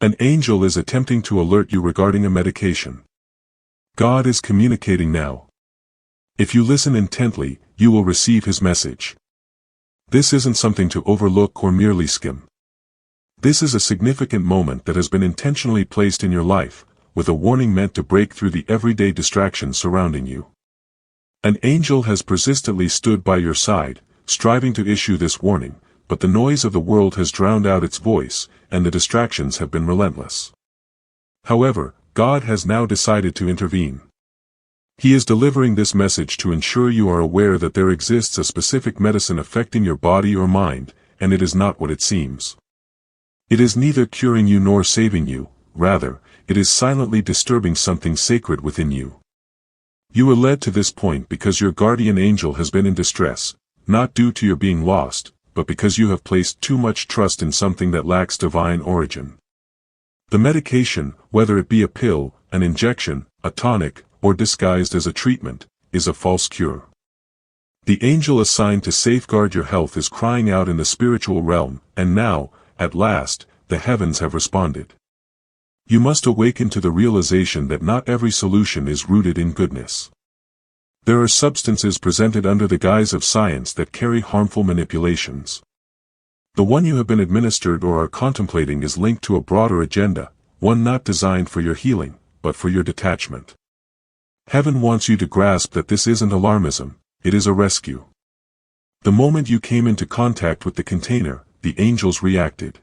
An angel is attempting to alert you regarding a medication. God is communicating now. If you listen intently, you will receive His message. This isn't something to overlook or merely skim. This is a significant moment that has been intentionally placed in your life, with a warning meant to break through the everyday distractions surrounding you. An angel has persistently stood by your side, striving to issue this warning, but the noise of the world has drowned out its voice, and the distractions have been relentless. However, God has now decided to intervene. He is delivering this message to ensure you are aware that there exists a specific medicine affecting your body or mind, and it is not what it seems. It is neither curing you nor saving you, rather, it is silently disturbing something sacred within you. You were led to this point because your guardian angel has been in distress, not due to your being lost, but because you have placed too much trust in something that lacks divine origin. The medication, whether it be a pill, an injection, a tonic, or disguised as a treatment, is a false cure. The angel assigned to safeguard your health is crying out in the spiritual realm, and now, at last, the heavens have responded. You must awaken to the realization that not every solution is rooted in goodness. There are substances presented under the guise of science that carry harmful manipulations. The one you have been administered or are contemplating is linked to a broader agenda, one not designed for your healing, but for your detachment. Heaven wants you to grasp that this isn't alarmism, it is a rescue. The moment you came into contact with the container, the angels reacted.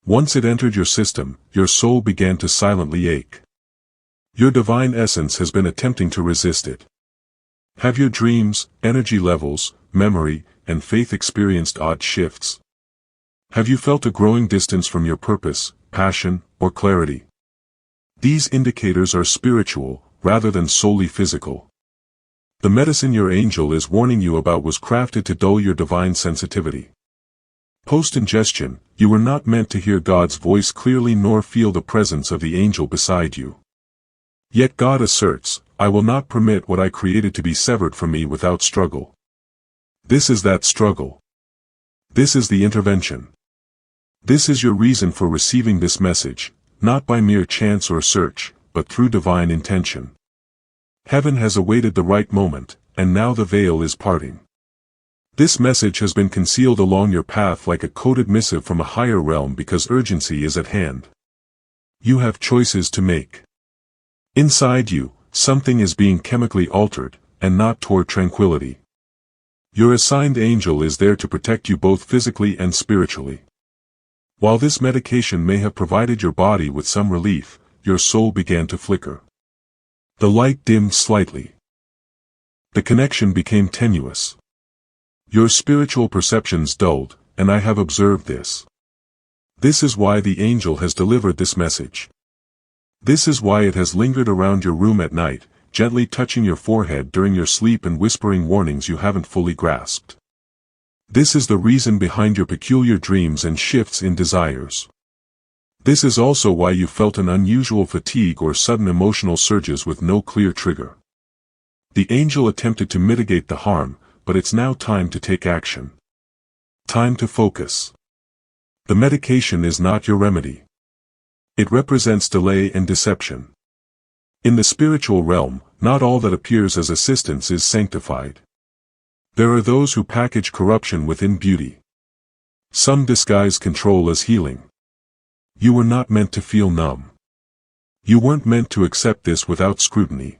Once it entered your system, your soul began to silently ache. Your divine essence has been attempting to resist it. Have your dreams, energy levels, memory, and faith experienced odd shifts? Have you felt a growing distance from your purpose, passion, or clarity? These indicators are spiritual, rather than solely physical. The medicine your angel is warning you about was crafted to dull your divine sensitivity. Post-ingestion, you were not meant to hear God's voice clearly nor feel the presence of the angel beside you. Yet God asserts, I will not permit what I created to be severed from me without struggle. This is that struggle. This is the intervention. This is your reason for receiving this message, not by mere chance or search, but through divine intention. Heaven has awaited the right moment, and now the veil is parting. This message has been concealed along your path like a coded missive from a higher realm because urgency is at hand. You have choices to make. Inside you, something is being chemically altered, and not toward tranquility. Your assigned angel is there to protect you both physically and spiritually. While this medication may have provided your body with some relief, your soul began to flicker. The light dimmed slightly. The connection became tenuous. Your spiritual perceptions dulled, and I have observed this. This is why the angel has delivered this message. This is why it has lingered around your room at night, gently touching your forehead during your sleep and whispering warnings you haven't fully grasped. This is the reason behind your peculiar dreams and shifts in desires. This is also why you felt an unusual fatigue or sudden emotional surges with no clear trigger. The angel attempted to mitigate the harm, but it's now time to take action. Time to focus. The medication is not your remedy. It represents delay and deception. In the spiritual realm, not all that appears as assistance is sanctified. There are those who package corruption within beauty. Some disguise control as healing. You were not meant to feel numb. You weren't meant to accept this without scrutiny.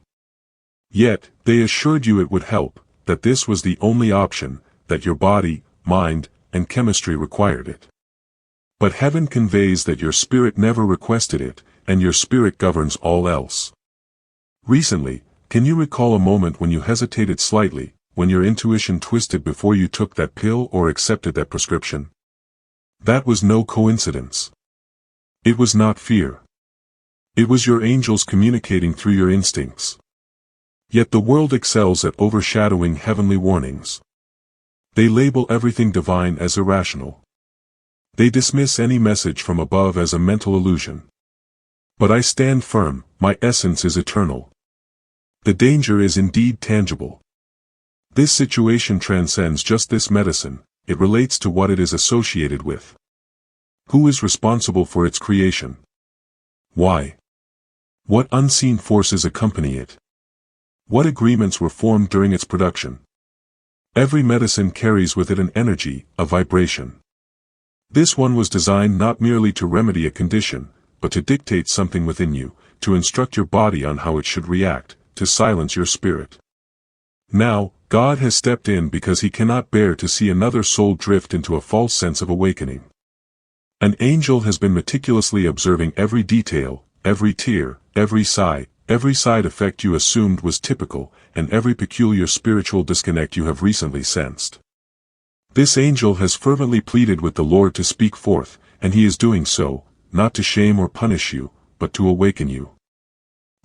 Yet, they assured you it would help, that this was the only option, that your body, mind, and chemistry required it. But heaven conveys that your spirit never requested it, and your spirit governs all else. Recently, can you recall a moment when you hesitated slightly, when your intuition twisted before you took that pill or accepted that prescription? That was no coincidence. It was not fear. It was your angels communicating through your instincts. Yet the world excels at overshadowing heavenly warnings. They label everything divine as irrational. They dismiss any message from above as a mental illusion. But I stand firm, my essence is eternal. The danger is indeed tangible. This situation transcends just this medicine, it relates to what it is associated with. Who is responsible for its creation? Why? What unseen forces accompany it? What agreements were formed during its production? Every medicine carries with it an energy, a vibration. This one was designed not merely to remedy a condition, but to dictate something within you, to instruct your body on how it should react, to silence your spirit. Now, God has stepped in because he cannot bear to see another soul drift into a false sense of awakening. An angel has been meticulously observing every detail, every tear, every sigh, every side effect you assumed was typical, and every peculiar spiritual disconnect you have recently sensed. This angel has fervently pleaded with the Lord to speak forth, and he is doing so, not to shame or punish you, but to awaken you.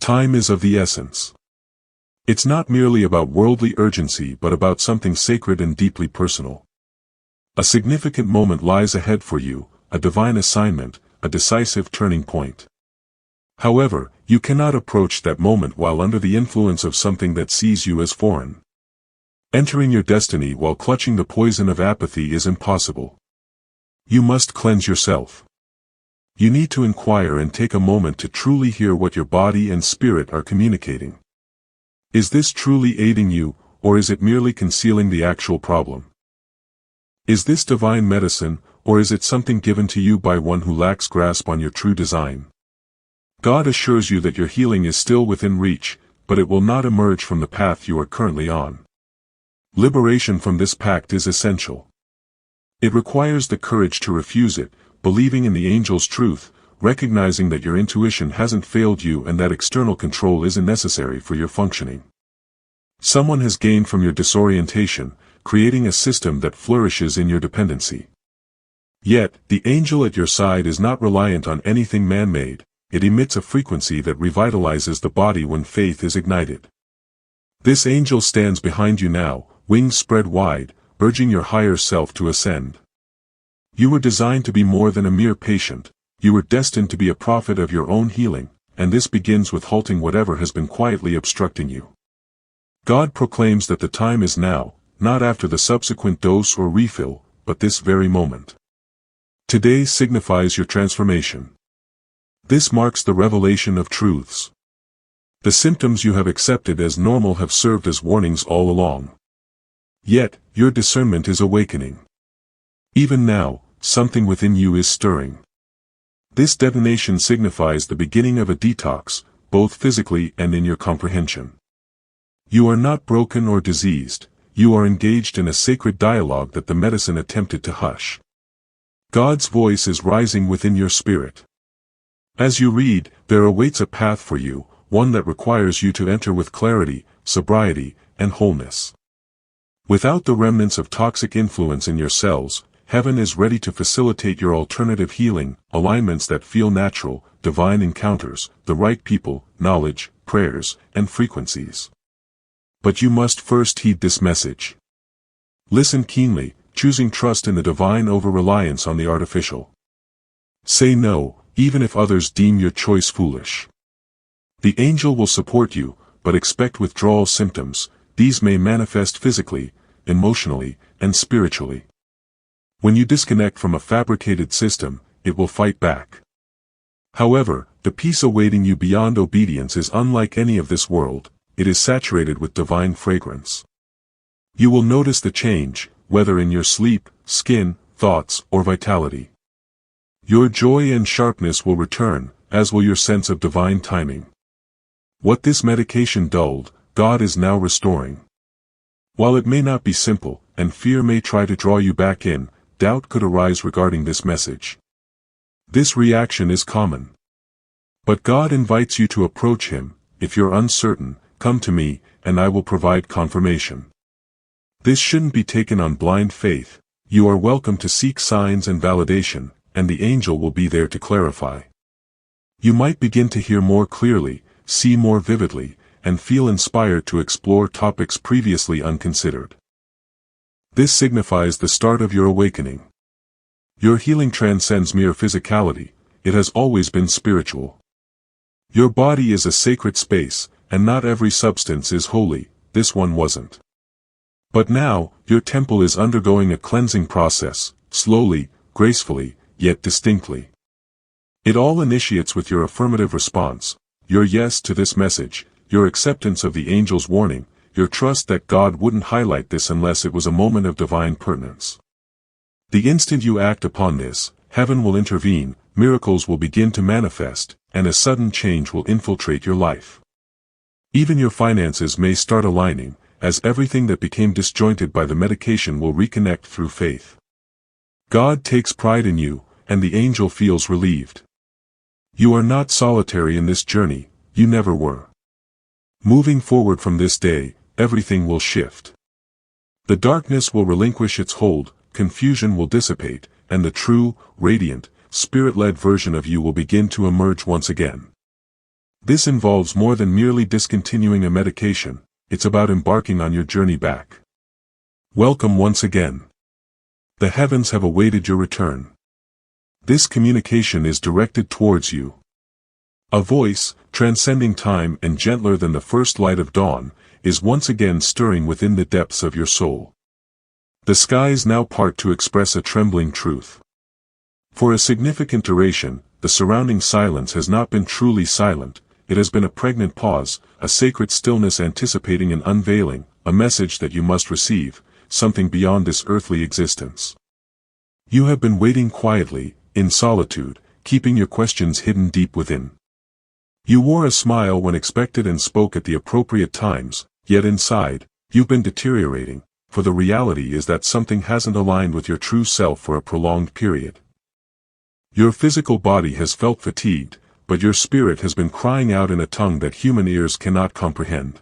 Time is of the essence. It's not merely about worldly urgency but about something sacred and deeply personal. A significant moment lies ahead for you, a divine assignment, a decisive turning point. However, you cannot approach that moment while under the influence of something that sees you as foreign. Entering your destiny while clutching the poison of apathy is impossible. You must cleanse yourself. You need to inquire and take a moment to truly hear what your body and spirit are communicating. Is this truly aiding you, or is it merely concealing the actual problem? Is this divine medicine, or is it something given to you by one who lacks grasp on your true design? God assures you that your healing is still within reach, but it will not emerge from the path you are currently on. Liberation from this pact is essential. It requires the courage to refuse it, believing in the angel's truth, recognizing that your intuition hasn't failed you and that external control isn't necessary for your functioning. Someone has gained from your disorientation, creating a system that flourishes in your dependency. Yet, the angel at your side is not reliant on anything man-made. It emits a frequency that revitalizes the body when faith is ignited. This angel stands behind you now, wings spread wide, urging your higher self to ascend. You were designed to be more than a mere patient. You were destined to be a prophet of your own healing, and this begins with halting whatever has been quietly obstructing you. God proclaims that the time is now, not after the subsequent dose or refill, but this very moment. Today signifies your transformation. This marks the revelation of truths. The symptoms you have accepted as normal have served as warnings all along. Yet, your discernment is awakening. Even now, something within you is stirring. This detonation signifies the beginning of a detox, both physically and in your comprehension. You are not broken or diseased, you are engaged in a sacred dialogue that the medicine attempted to hush. God's voice is rising within your spirit. As you read, there awaits a path for you, one that requires you to enter with clarity, sobriety, and wholeness. Without the remnants of toxic influence in your cells, heaven is ready to facilitate your alternative healing, alignments that feel natural, divine encounters, the right people, knowledge, prayers, and frequencies. But you must first heed this message. Listen keenly, choosing trust in the divine over reliance on the artificial. Say no, even if others deem your choice foolish. The angel will support you, but expect withdrawal symptoms. These may manifest physically, emotionally, and spiritually. When you disconnect from a fabricated system, it will fight back. However, the peace awaiting you beyond obedience is unlike any of this world. It is saturated with divine fragrance. You will notice the change, whether in your sleep, skin, thoughts, or vitality. Your joy and sharpness will return, as will your sense of divine timing. What this medication dulled, God is now restoring. While it may not be simple, and fear may try to draw you back in, doubt could arise regarding this message. This reaction is common. But God invites you to approach Him. If you're uncertain, come to me, and I will provide confirmation. This shouldn't be taken on blind faith. You are welcome to seek signs and validation, and the angel will be there to clarify. You might begin to hear more clearly, see more vividly, and feel inspired to explore topics previously unconsidered. This signifies the start of your awakening. Your healing transcends mere physicality. It has always been spiritual. Your body is a sacred space, and not every substance is holy. This one wasn't. But now, your temple is undergoing a cleansing process, slowly, gracefully, yet distinctly. It all initiates with your affirmative response, your yes to this message, your acceptance of the angel's warning, your trust that God wouldn't highlight this unless it was a moment of divine pertinence. The instant you act upon this, heaven will intervene, miracles will begin to manifest, and a sudden change will infiltrate your life. Even your finances may start aligning, as everything that became disjointed by the medication will reconnect through faith. God takes pride in you, and the angel feels relieved. You are not solitary in this journey, you never were. Moving forward from this day, everything will shift. The darkness will relinquish its hold, confusion will dissipate, and the true, radiant, spirit-led version of you will begin to emerge once again. This involves more than merely discontinuing a medication, it's about embarking on your journey back. Welcome once again. The heavens have awaited your return. This communication is directed towards you. A voice, transcending time and gentler than the first light of dawn, is once again stirring within the depths of your soul. The skies now part to express a trembling truth. For a significant duration, the surrounding silence has not been truly silent, it has been a pregnant pause, a sacred stillness anticipating an unveiling, a message that you must receive, something beyond this earthly existence. You have been waiting quietly, in solitude, keeping your questions hidden deep within. You wore a smile when expected and spoke at the appropriate times, yet inside, you've been deteriorating, for the reality is that something hasn't aligned with your true self for a prolonged period. Your physical body has felt fatigued, but your spirit has been crying out in a tongue that human ears cannot comprehend.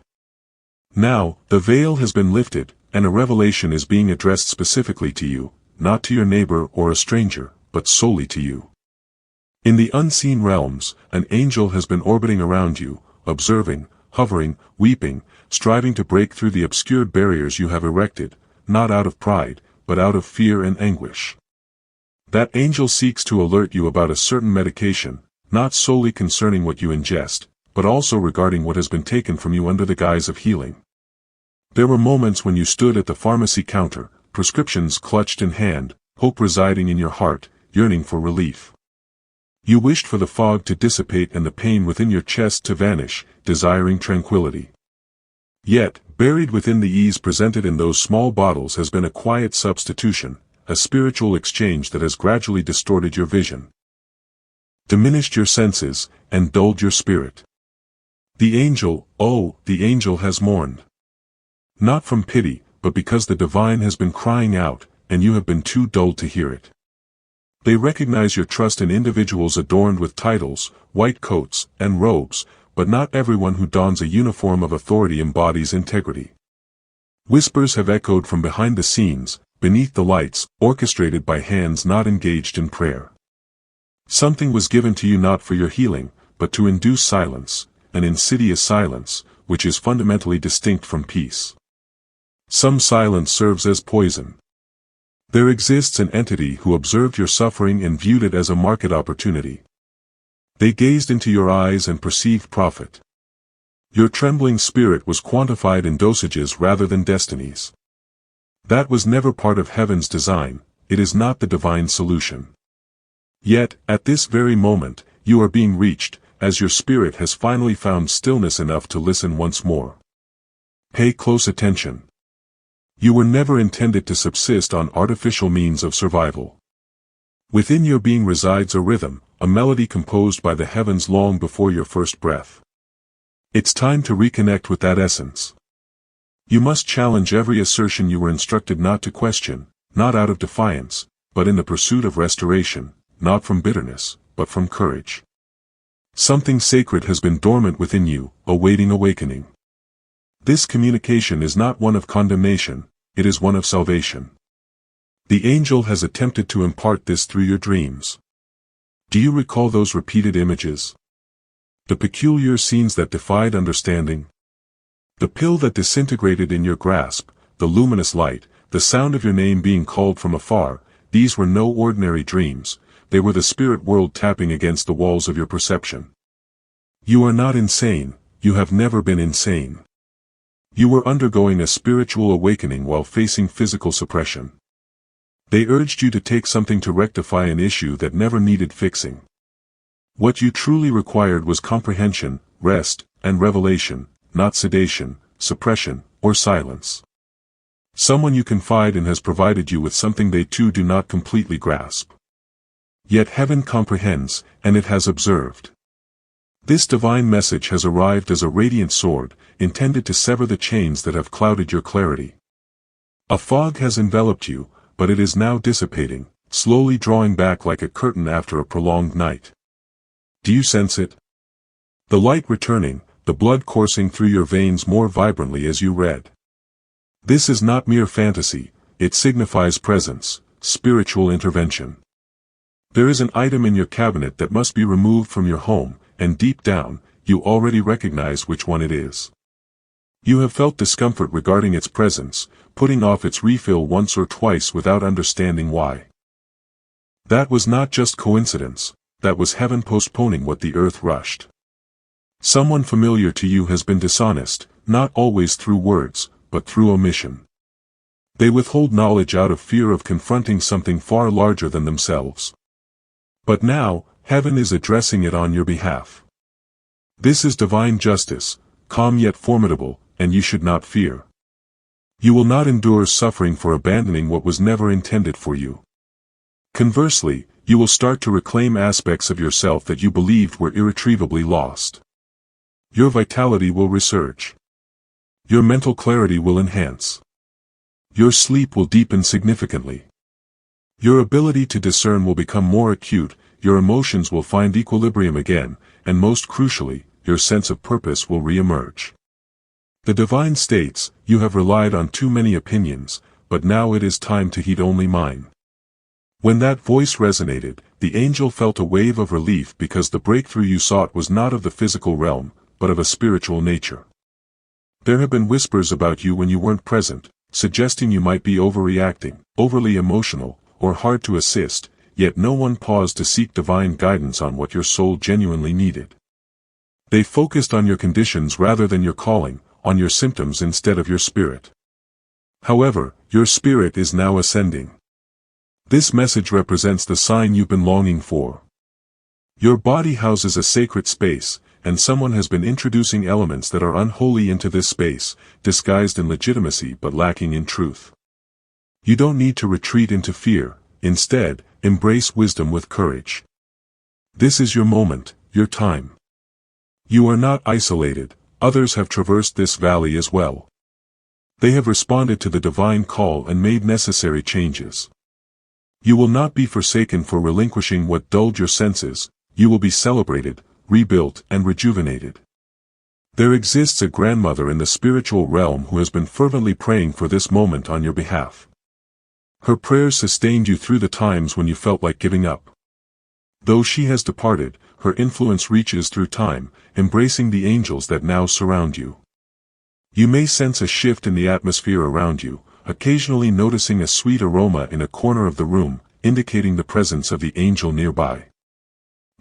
Now, the veil has been lifted, and a revelation is being addressed specifically to you, not to your neighbor or a stranger, but solely to you. In the unseen realms, an angel has been orbiting around you, observing, hovering, weeping, striving to break through the obscured barriers you have erected, not out of pride, but out of fear and anguish. That angel seeks to alert you about a certain medication, not solely concerning what you ingest, but also regarding what has been taken from you under the guise of healing. There were moments when you stood at the pharmacy counter, prescriptions clutched in hand, hope residing in your heart, yearning for relief. You wished for the fog to dissipate and the pain within your chest to vanish, desiring tranquility. Yet, buried within the ease presented in those small bottles has been a quiet substitution, a spiritual exchange that has gradually distorted your vision, diminished your senses, and dulled your spirit. The angel, oh, the angel has mourned. Not from pity, but because the divine has been crying out, and you have been too dull to hear it. They recognize your trust in individuals adorned with titles, white coats, and robes, but not everyone who dons a uniform of authority embodies integrity. Whispers have echoed from behind the scenes, beneath the lights, orchestrated by hands not engaged in prayer. Something was given to you not for your healing, but to induce silence, an insidious silence, which is fundamentally distinct from peace. Some silence serves as poison. There exists an entity who observed your suffering and viewed it as a market opportunity. They gazed into your eyes and perceived profit. Your trembling spirit was quantified in dosages rather than destinies. That was never part of heaven's design, it is not the divine solution. Yet, at this very moment, you are being reached, as your spirit has finally found stillness enough to listen once more. Pay close attention. You were never intended to subsist on artificial means of survival. Within your being resides a rhythm, a melody composed by the heavens long before your first breath. It's time to reconnect with that essence. You must challenge every assertion you were instructed not to question, not out of defiance, but in the pursuit of restoration, not from bitterness, but from courage. Something sacred has been dormant within you, awaiting awakening. This communication is not one of condemnation, it is one of salvation. The angel has attempted to impart this through your dreams. Do you recall those repeated images? The peculiar scenes that defied understanding? The pill that disintegrated in your grasp, the luminous light, the sound of your name being called from afar, these were no ordinary dreams, they were the spirit world tapping against the walls of your perception. You are not insane, you have never been insane. You were undergoing a spiritual awakening while facing physical suppression. They urged you to take something to rectify an issue that never needed fixing. What you truly required was comprehension, rest, and revelation, not sedation, suppression, or silence. Someone you confide in has provided you with something they too do not completely grasp. Yet heaven comprehends, and it has observed. This divine message has arrived as a radiant sword, intended to sever the chains that have clouded your clarity. A fog has enveloped you, but it is now dissipating, slowly drawing back like a curtain after a prolonged night. Do you sense it? The light returning, the blood coursing through your veins more vibrantly as you read. This is not mere fantasy, it signifies presence, spiritual intervention. There is an item in your cabinet that must be removed from your home, and deep down, you already recognize which one it is. You have felt discomfort regarding its presence, putting off its refill once or twice without understanding why. That was not just coincidence, that was heaven postponing what the earth rushed. Someone familiar to you has been dishonest, not always through words, but through omission. They withhold knowledge out of fear of confronting something far larger than themselves. But now, heaven is addressing it on your behalf. This is divine justice, calm yet formidable, and you should not fear. You will not endure suffering for abandoning what was never intended for you. Conversely, you will start to reclaim aspects of yourself that you believed were irretrievably lost. Your vitality will resurge. Your mental clarity will enhance. Your sleep will deepen significantly. Your ability to discern will become more acute, your emotions will find equilibrium again, and most crucially, your sense of purpose will re-emerge. The divine states, you have relied on too many opinions, but now it is time to heed only mine. When that voice resonated, the angel felt a wave of relief because the breakthrough you sought was not of the physical realm, but of a spiritual nature. There have been whispers about you when you weren't present, suggesting you might be overreacting, overly emotional, or hard to assist, yet no one paused to seek divine guidance on what your soul genuinely needed. They focused on your conditions rather than your calling, on your symptoms instead of your spirit. However, your spirit is now ascending. This message represents the sign you've been longing for. Your body houses a sacred space, and someone has been introducing elements that are unholy into this space, disguised in legitimacy but lacking in truth. You don't need to retreat into fear, instead, embrace wisdom with courage. This is your moment, your time. You are not isolated, others have traversed this valley as well. They have responded to the divine call and made necessary changes. You will not be forsaken for relinquishing what dulled your senses, you will be celebrated, rebuilt and rejuvenated. There exists a grandmother in the spiritual realm who has been fervently praying for this moment on your behalf. Her prayers sustained you through the times when you felt like giving up. Though she has departed, her influence reaches through time, embracing the angels that now surround you. You may sense a shift in the atmosphere around you, occasionally noticing a sweet aroma in a corner of the room, indicating the presence of the angel nearby.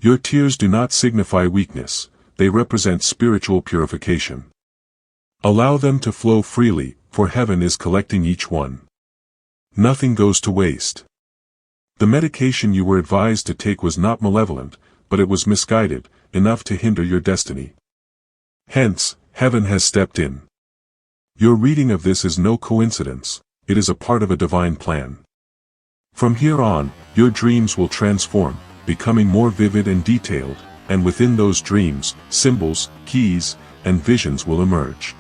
Your tears do not signify weakness, they represent spiritual purification. Allow them to flow freely, for heaven is collecting each one. Nothing goes to waste. The medication you were advised to take was not malevolent, but it was misguided, enough to hinder your destiny. Hence, heaven has stepped in. Your reading of this is no coincidence, it is a part of a divine plan. From here on, your dreams will transform, becoming more vivid and detailed, and within those dreams, symbols, keys, and visions will emerge.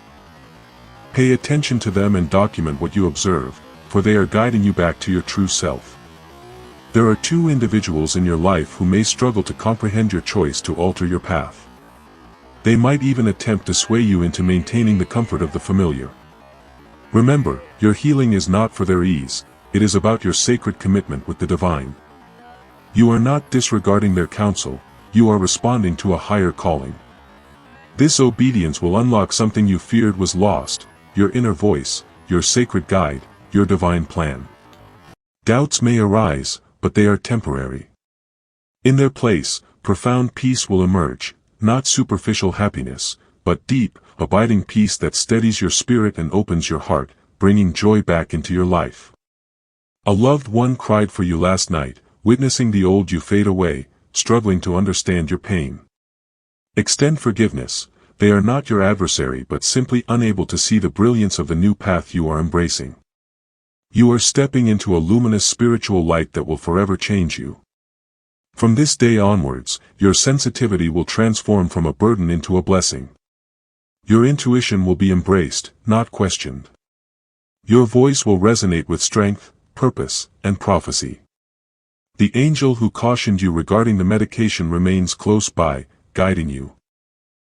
Pay attention to them and document what you observe, for they are guiding you back to your true self. There are two individuals in your life who may struggle to comprehend your choice to alter your path. They might even attempt to sway you into maintaining the comfort of the familiar. Remember, your healing is not for their ease, it is about your sacred commitment with the divine. You are not disregarding their counsel, you are responding to a higher calling. This obedience will unlock something you feared was lost, your inner voice, your sacred guide, your divine plan. Doubts may arise, but they are temporary. In their place, profound peace will emerge, not superficial happiness, but deep, abiding peace that steadies your spirit and opens your heart, bringing joy back into your life. A loved one cried for you last night, witnessing the old you fade away, struggling to understand your pain. Extend forgiveness. They are not your adversary but simply unable to see the brilliance of the new path you are embracing. You are stepping into a luminous spiritual light that will forever change you. From this day onwards, your sensitivity will transform from a burden into a blessing. Your intuition will be embraced, not questioned. Your voice will resonate with strength, purpose, and prophecy. The angel who cautioned you regarding the medication remains close by, guiding you.